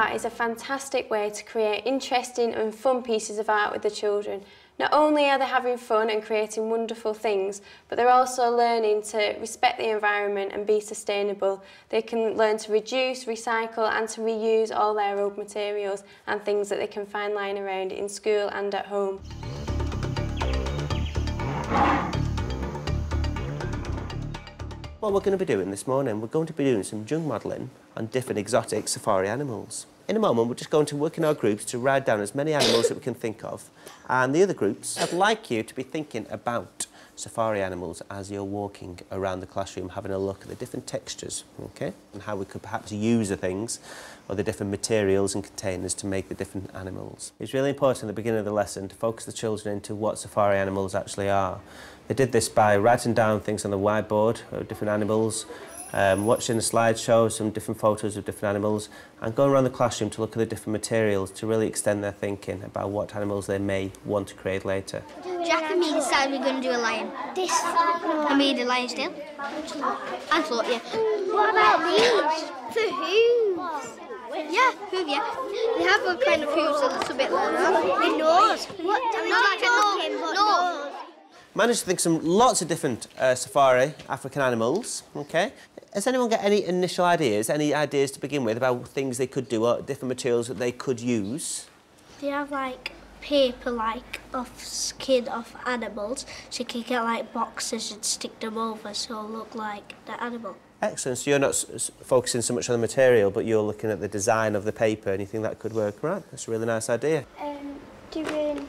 art is a fantastic way to create interesting and fun pieces of art with the children. Not only are they having fun and creating wonderful things, but they're also learning to respect the environment and be sustainable. They can learn to reduce, recycle and to reuse all their old materials and things that they can find lying around in school and at home. What we're going to be doing this morning, we're going to be doing some junk modelling on different exotic safari animals. In a moment, we're just going to work in our groups to write down as many animals that we can think of. And the other groups, I'd like you to be thinking about safari animals as you're walking around the classroom, having a look at the different textures, okay? And how we could perhaps use the things or the different materials and containers to make the different animals. It's really important at the beginning of the lesson to focus the children into what safari animals actually are. They did this by writing down things on the whiteboard of different animals, watching a slideshow, some different photos of different animals, and going around the classroom to look at the different materials to really extend their thinking about what animals they may want to create later. Jack and me decided we're going to do a lion. I made a lion's tail. I thought, yeah. What about these? For hooves. Yeah, hooves, yeah. They have a kind of hooves a little bit like that. The nose. What do we talking about? Nose. Managed to think some lots of different safari African animals, okay? Has anyone got any initial ideas, any ideas to begin with about things they could do or different materials that they could use? They have like paper like off skin of animals, so you can get like boxes and stick them over so it'll look like the animal. Excellent, so you're not focusing so much on the material, but you're looking at the design of the paper and you think that could work, right? That's a really nice idea. Doing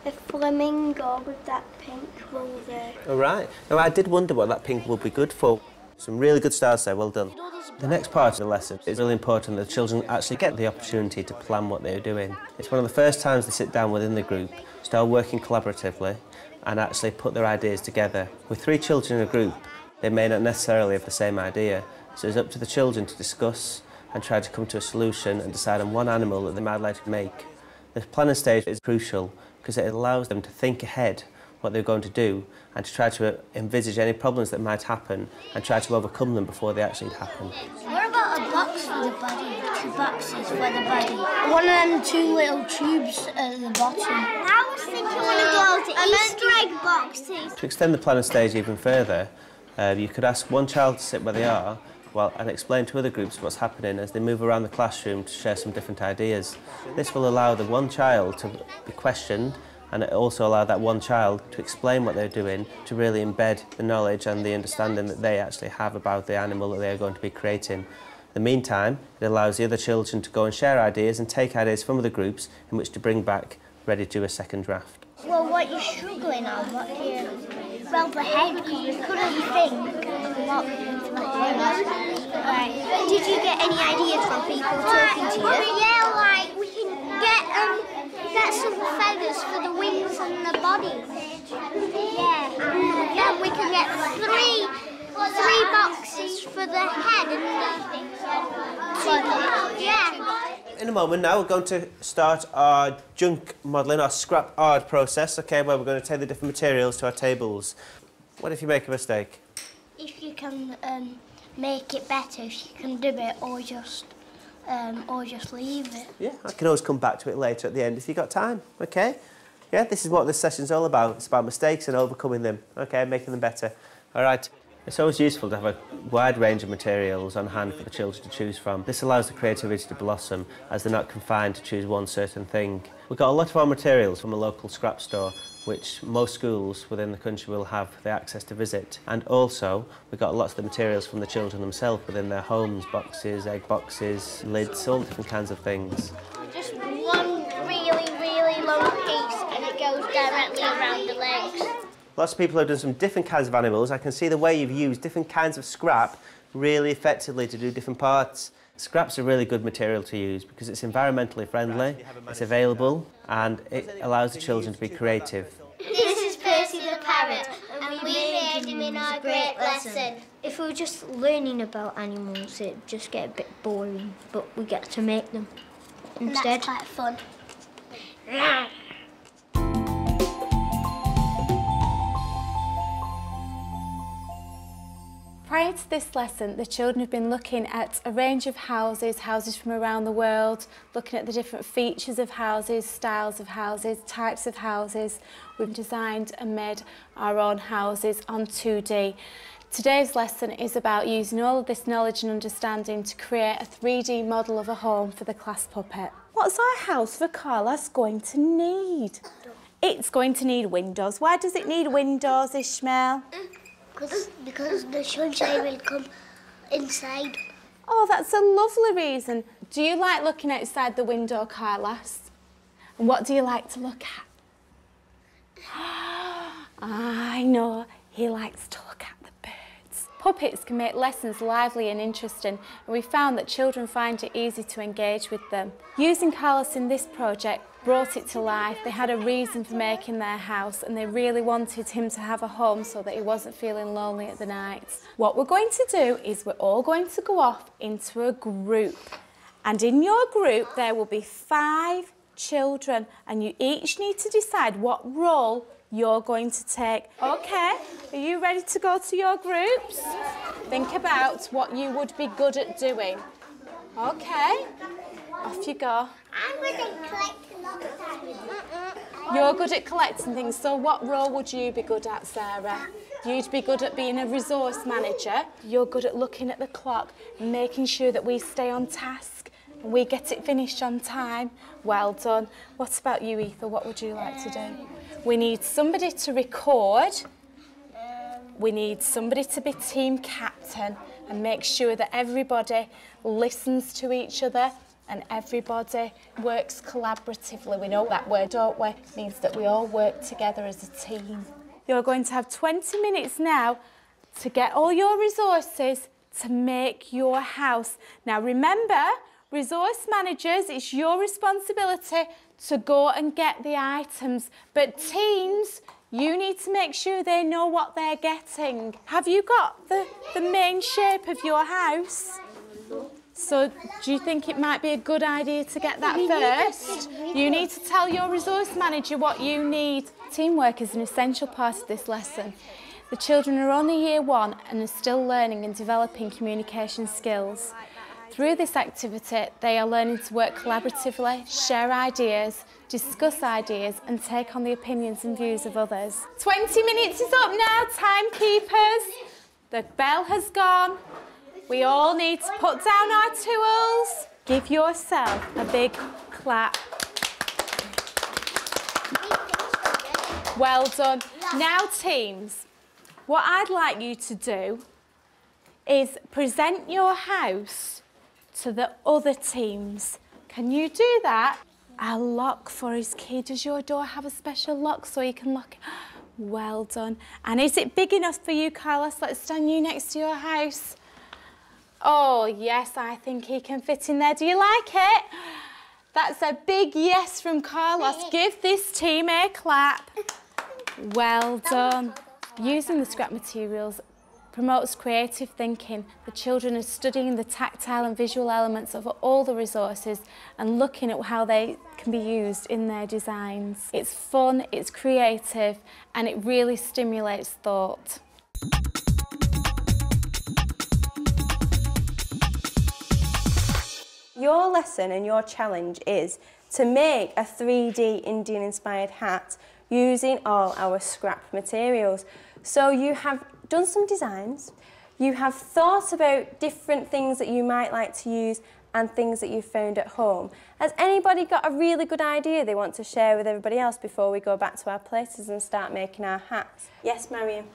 a flamingo with that pink wool there. All right. Now, I did wonder what that pink would be good for. Some really good stars there, well done. The next part of the lesson is really important that the children actually get the opportunity to plan what they're doing. It's one of the first times they sit down within the group, start working collaboratively and actually put their ideas together. With 3 children in a group, they may not necessarily have the same idea, so it's up to the children to discuss and try to come to a solution and decide on one animal that they might like to make. The planning stage is crucial because it allows them to think ahead what they're going to do and to try to envisage any problems that might happen and try to overcome them before they actually happen. What about a box for the body? 2 boxes for the body. One of them 2 little tubes at the bottom. I was thinking one of those Easter egg boxes. To extend the planning stage even further, you could ask one child to sit where they are and explain to other groups what's happening as they move around the classroom to share some different ideas. This will allow the one child to be questioned and it also allow that one child to explain what they're doing, to really embed the knowledge and the understanding that they actually have about the animal that they're going to be creating. In the meantime, it allows the other children to go and share ideas and take ideas from other groups in which to bring back ready to do a second draft. Well, what you're struggling on, what do you... Well, the head, because we couldn't think what the head. Right. Did you get any ideas from people talking to you? Yeah, like we can get some feathers for the wings and the body. Yeah. Then we can get three boxes for the head and the... Yeah. In a moment now, we're going to start our junk modelling, our scrap art process, okay, where we're going to take the different materials to our tables. What if you make a mistake? If you can make it better, if you can do it, or just leave it. Yeah, I can always come back to it later at the end if you've got time, okay? Yeah, this is what this session's all about. It's about mistakes and overcoming them, okay, making them better. All right. It's always useful to have a wide range of materials on hand for the children to choose from. This allows the creativity to blossom as they're not confined to choose one certain thing. We've got a lot of our materials from a local scrap store, which most schools within the country will have the access to visit. And also, we've got lots of the materials from the children themselves within their homes, boxes, egg boxes, lids, all different kinds of things. Just one really long piece and it goes directly around the legs. Lots of people have done some different kinds of animals. I can see the way you've used different kinds of scrap really effectively to do different parts. Scrap's a really good material to use because it's environmentally friendly, it's available, and it allows the children to be creative. This is Percy the parrot, and we made him in our great lesson. If we were just learning about animals, it'd just get a bit boring, but we get to make them instead. And that's quite fun. Prior to this lesson, the children have been looking at a range of houses from around the world, looking at the different features of houses, styles of houses, types of houses. We've designed and made our own houses on 2D. Today's lesson is about using all of this knowledge and understanding to create a 3D model of a home for the class puppet. What's our house for Carlos going to need? It's going to need windows. Why does it need windows, Ishmael? Because the sunshine will come inside. Oh, that's a lovely reason. Do you like looking outside the window, Carlos? And what do you like to look at? I know, he likes to look at the birds. Puppets can make lessons lively and interesting, and we found that children find it easy to engage with them. Using Carlos in this project brought it to life. They had a reason for making their house, and they really wanted him to have a home so that he wasn't feeling lonely at the nights. What we're going to do is we're all going to go off into a group, and in your group there will be 5 children, and you each need to decide what role you're going to take. Okay, are you ready to go to your groups? Think about what you would be good at doing. Okay, off you go. I'm going to collect lots of things. You're good at collecting things, so what role would you be good at, Sarah? You'd be good at being a resource manager. You're good at looking at the clock and making sure that we stay on task and we get it finished on time. Well done. What about you, Ethan? What would you like to do? We need somebody to record. We need somebody to be team captain and make sure that everybody listens to each other and everybody works collaboratively. We know that word, don't we? It means that we all work together as a team. You're going to have 20 minutes now to get all your resources to make your house. Now remember, resource managers, it's your responsibility to go and get the items, but teams, you need to make sure they know what they're getting. Have you got the main shape of your house? So do you think it might be a good idea to get that first? You need to tell your resource manager what you need. Teamwork is an essential part of this lesson. The children are only year 1 and are still learning and developing communication skills. Through this activity, they are learning to work collaboratively, share ideas, discuss ideas and take on the opinions and views of others. 20 minutes is up now, timekeepers. The bell has gone. We all need to put down our tools. Give yourself a big clap. Well done. Now teams, what I'd like you to do is present your house to the other teams. Can you do that? A lock for his key. Does your door have a special lock so you can lock it? Well done. And is it big enough for you, Carlos? Let's stand you next to your house. Oh, yes, I think he can fit in there. Do you like it? That's a big yes from Carlos. Give this team a clap. Well done. Using the scrap materials promotes creative thinking. The children are studying the tactile and visual elements of all the resources and looking at how they can be used in their designs. It's fun, it's creative, and it really stimulates thought. Your lesson and your challenge is to make a 3D Indian-inspired hat using all our scrap materials. So you have done some designs, you have thought about different things that you might like to use and things that you've found at home. Has anybody got a really good idea they want to share with everybody else before we go back to our places and start making our hats? Yes, Mariam?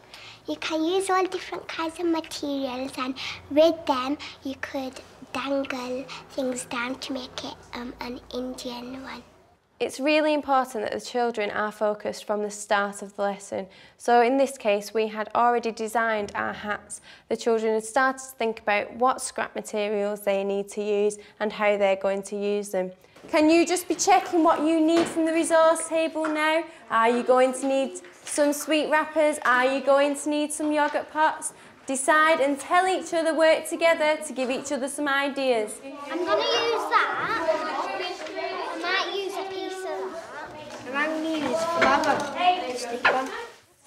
You can use all different kinds of materials, and with them you could dangle things down to make it an Indian one. It's really important that the children are focused from the start of the lesson. So in this case, we had already designed our hats. The children had started to think about what scrap materials they need to use and how they're going to use them. Can you just be checking what you need from the resource table now? Are you going to need some sweet wrappers? Are you going to need some yoghurt pots? Decide and tell each other, work together to give each other some ideas. I'm going to use that. I might use a piece of that. And I'm going to use flour. Stick on.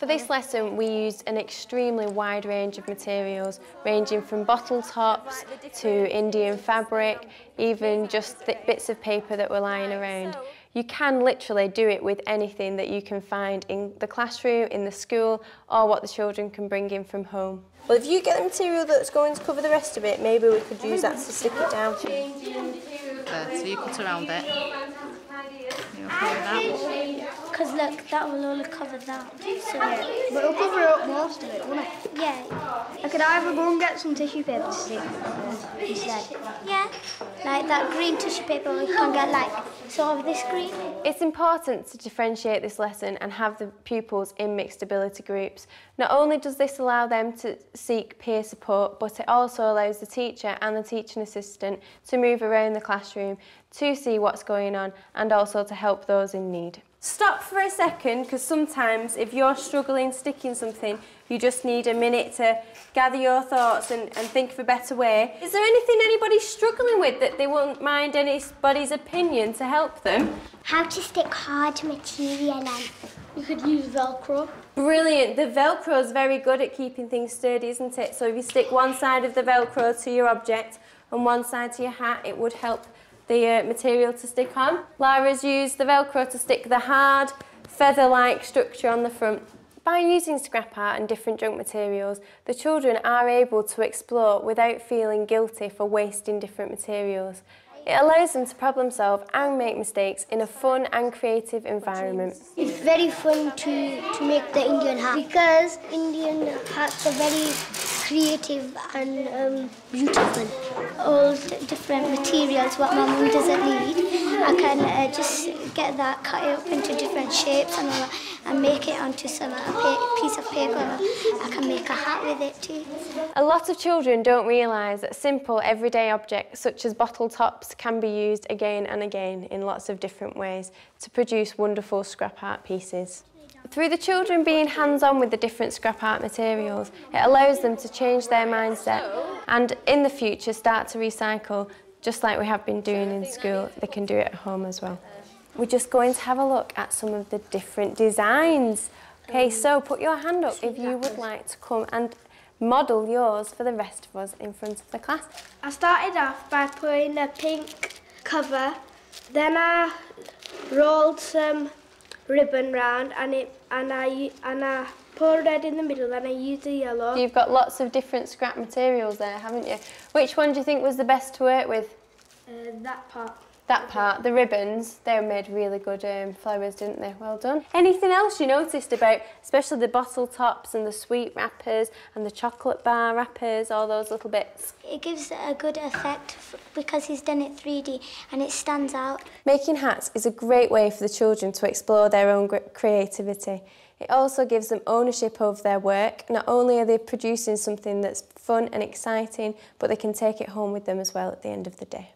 For this lesson, we used an extremely wide range of materials, ranging from bottle tops to Indian fabric, even just thick bits of paper that were lying around. You can literally do it with anything that you can find in the classroom, in the school, or what the children can bring in from home. Well, if you get the material that's going to cover the rest of it, maybe we could use that to stick it down. There, so you cut around it. You okay with that? Because look, that will only cover that. So But it'll cover up most of it, won't it? yeah, I could either go and get some tissue paper to stick instead. yeah. Like that green tissue paper, we can get like sort of this green. It's important to differentiate this lesson and have the pupils in mixed ability groups. Not only does this allow them to seek peer support, but it also allows the teacher and the teaching assistant to move around the classroom to see what's going on and also to help those in need. Stop for a second, because sometimes if you're struggling sticking something, you just need a minute to gather your thoughts and think of a better way. Is there anything anybody's struggling with that they won't mind anybody's opinion to help them? How to stick hard material on. You could use Velcro. Brilliant. The Velcro is very good at keeping things sturdy, isn't it? So if you stick one side of the Velcro to your object and one side to your hat, it would help the material to stick on. Lara's used the Velcro to stick the hard, feather-like structure on the front. By using scrap art and different junk materials, the children are able to explore without feeling guilty for wasting different materials. It allows them to problem solve and make mistakes in a fun and creative environment. It's very fun to make the Indian hat because Indian hats are very creative and beautiful. All different materials what my mum doesn't need. I can just get that, cut it up into different shapes and all that, and make it onto some piece of paper. I can make a hat with it too. A lot of children don't realise that simple everyday objects such as bottle tops can be used again and again in lots of different ways to produce wonderful scrap art pieces. Through the children being hands-on with the different scrap art materials, it allows them to change their mindset and in the future start to recycle, just like we have been doing in school. They can do it at home as well. We're just going to have a look at some of the different designs. Okay, so put your hand up if you would like to come and model yours for the rest of us in front of the class. I started off by putting a pink cover, then I rolled some ribbon round and I poured red in the middle and I used the yellow. You've got lots of different scrap materials there, haven't you? Which one do you think was the best to work with? That part. That part, the ribbons, they made really good flowers, didn't they? Well done. Anything else you noticed about, especially the bottle tops and the sweet wrappers and the chocolate bar wrappers, all those little bits? It gives a good effect because he's done it 3D and it stands out. Making hats is a great way for the children to explore their own creativity. It also gives them ownership of their work. Not only are they producing something that's fun and exciting, but they can take it home with them as well at the end of the day.